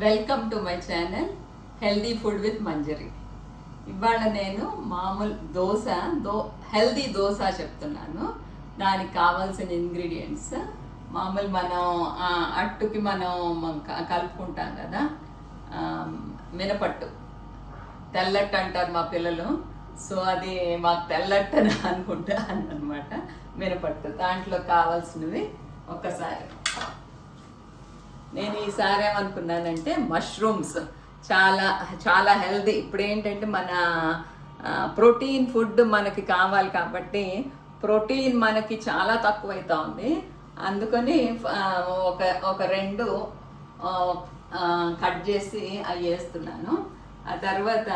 Welcome to my channel healthy food with Manjari. ఇవాళ నేను మామూలు హెల్దీ దోశ చెప్తున్నాను. దానికి కావాల్సిన ఇంగ్రీడియంట్స్ మామూలు మనం అట్టుకి మనం కలుపుకుంటాం కదా, మినపట్టు తెల్లట్టు అంటారు మా పిల్లలు. సో అది మాకు తెల్లట్టు అని అనుకుంటాను అనమాట. మినపట్టు దాంట్లో కావాల్సినవి ఒక్కసారి నేను ఈసారి ఏమనుకున్నానంటే మష్రూమ్స్ చాలా చాలా హెల్దీ. ఇప్పుడు ఏంటంటే మన ప్రోటీన్ ఫుడ్ మనకి కావాలి కాబట్టి ప్రోటీన్ మనకి చాలా తక్కువ అవుతా ఉంది. అందుకని ఒక రెండు కట్ చేసి అవి వేస్తున్నాను. ఆ తర్వాత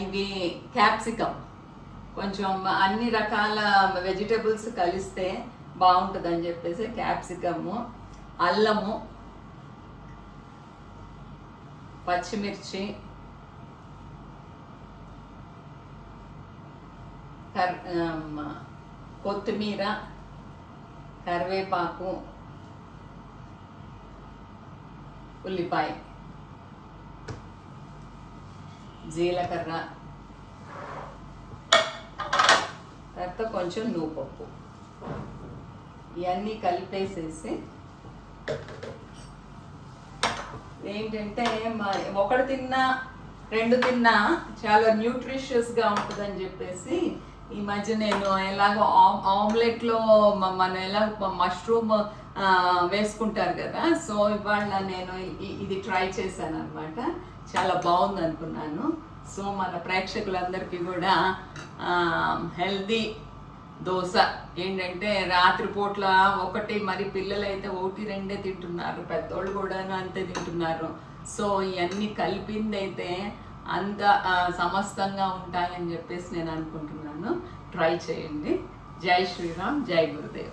ఇవి క్యాప్సికమ్, కొంచెం అన్ని రకాల వెజిటబుల్స్ కలిస్తే బాగుంటుందని చెప్పేసి క్యాప్సికము, అల్లము, పచ్చిమిర్చి, కొత్తిమీర, కరివేపాకు, ఉల్లిపాయ, జీలకర్ర, తర్వాత కొంచెం నువ్వుపప్పు, ఇవన్నీ కలిపేసేసి ఏంటంటే ఒకటి తిన్నా రెండు తిన్నా చాలా న్యూట్రిషియస్గా ఉంటుందని చెప్పేసి ఈ మధ్య నేను ఎలాగో ఆమ్లెట్లో మనం ఎలాగో మష్రూమ్ వేసుకుంటారు కదా, సో ఇవాళ నేను ఇది ట్రై చేశాను అనమాట. చాలా బాగుంది అనుకున్నాను. సో మన ప్రేక్షకులందరికీ కూడా హెల్దీ దోశ ఏంటంటే రాత్రిపూట్ల ఒకటి, మరి పిల్లలైతే ఒకటి రెండే తింటున్నారు, పెద్దోళ్ళు కూడా అంతే తింటున్నారు. సో ఇవన్నీ కలిపింది అయితే అంత సమస్తంగా ఉంటాయని చెప్పేసి నేను అనుకుంటున్నాను. ట్రై చేయండి. జై శ్రీరామ్, జై గురుదేవ్.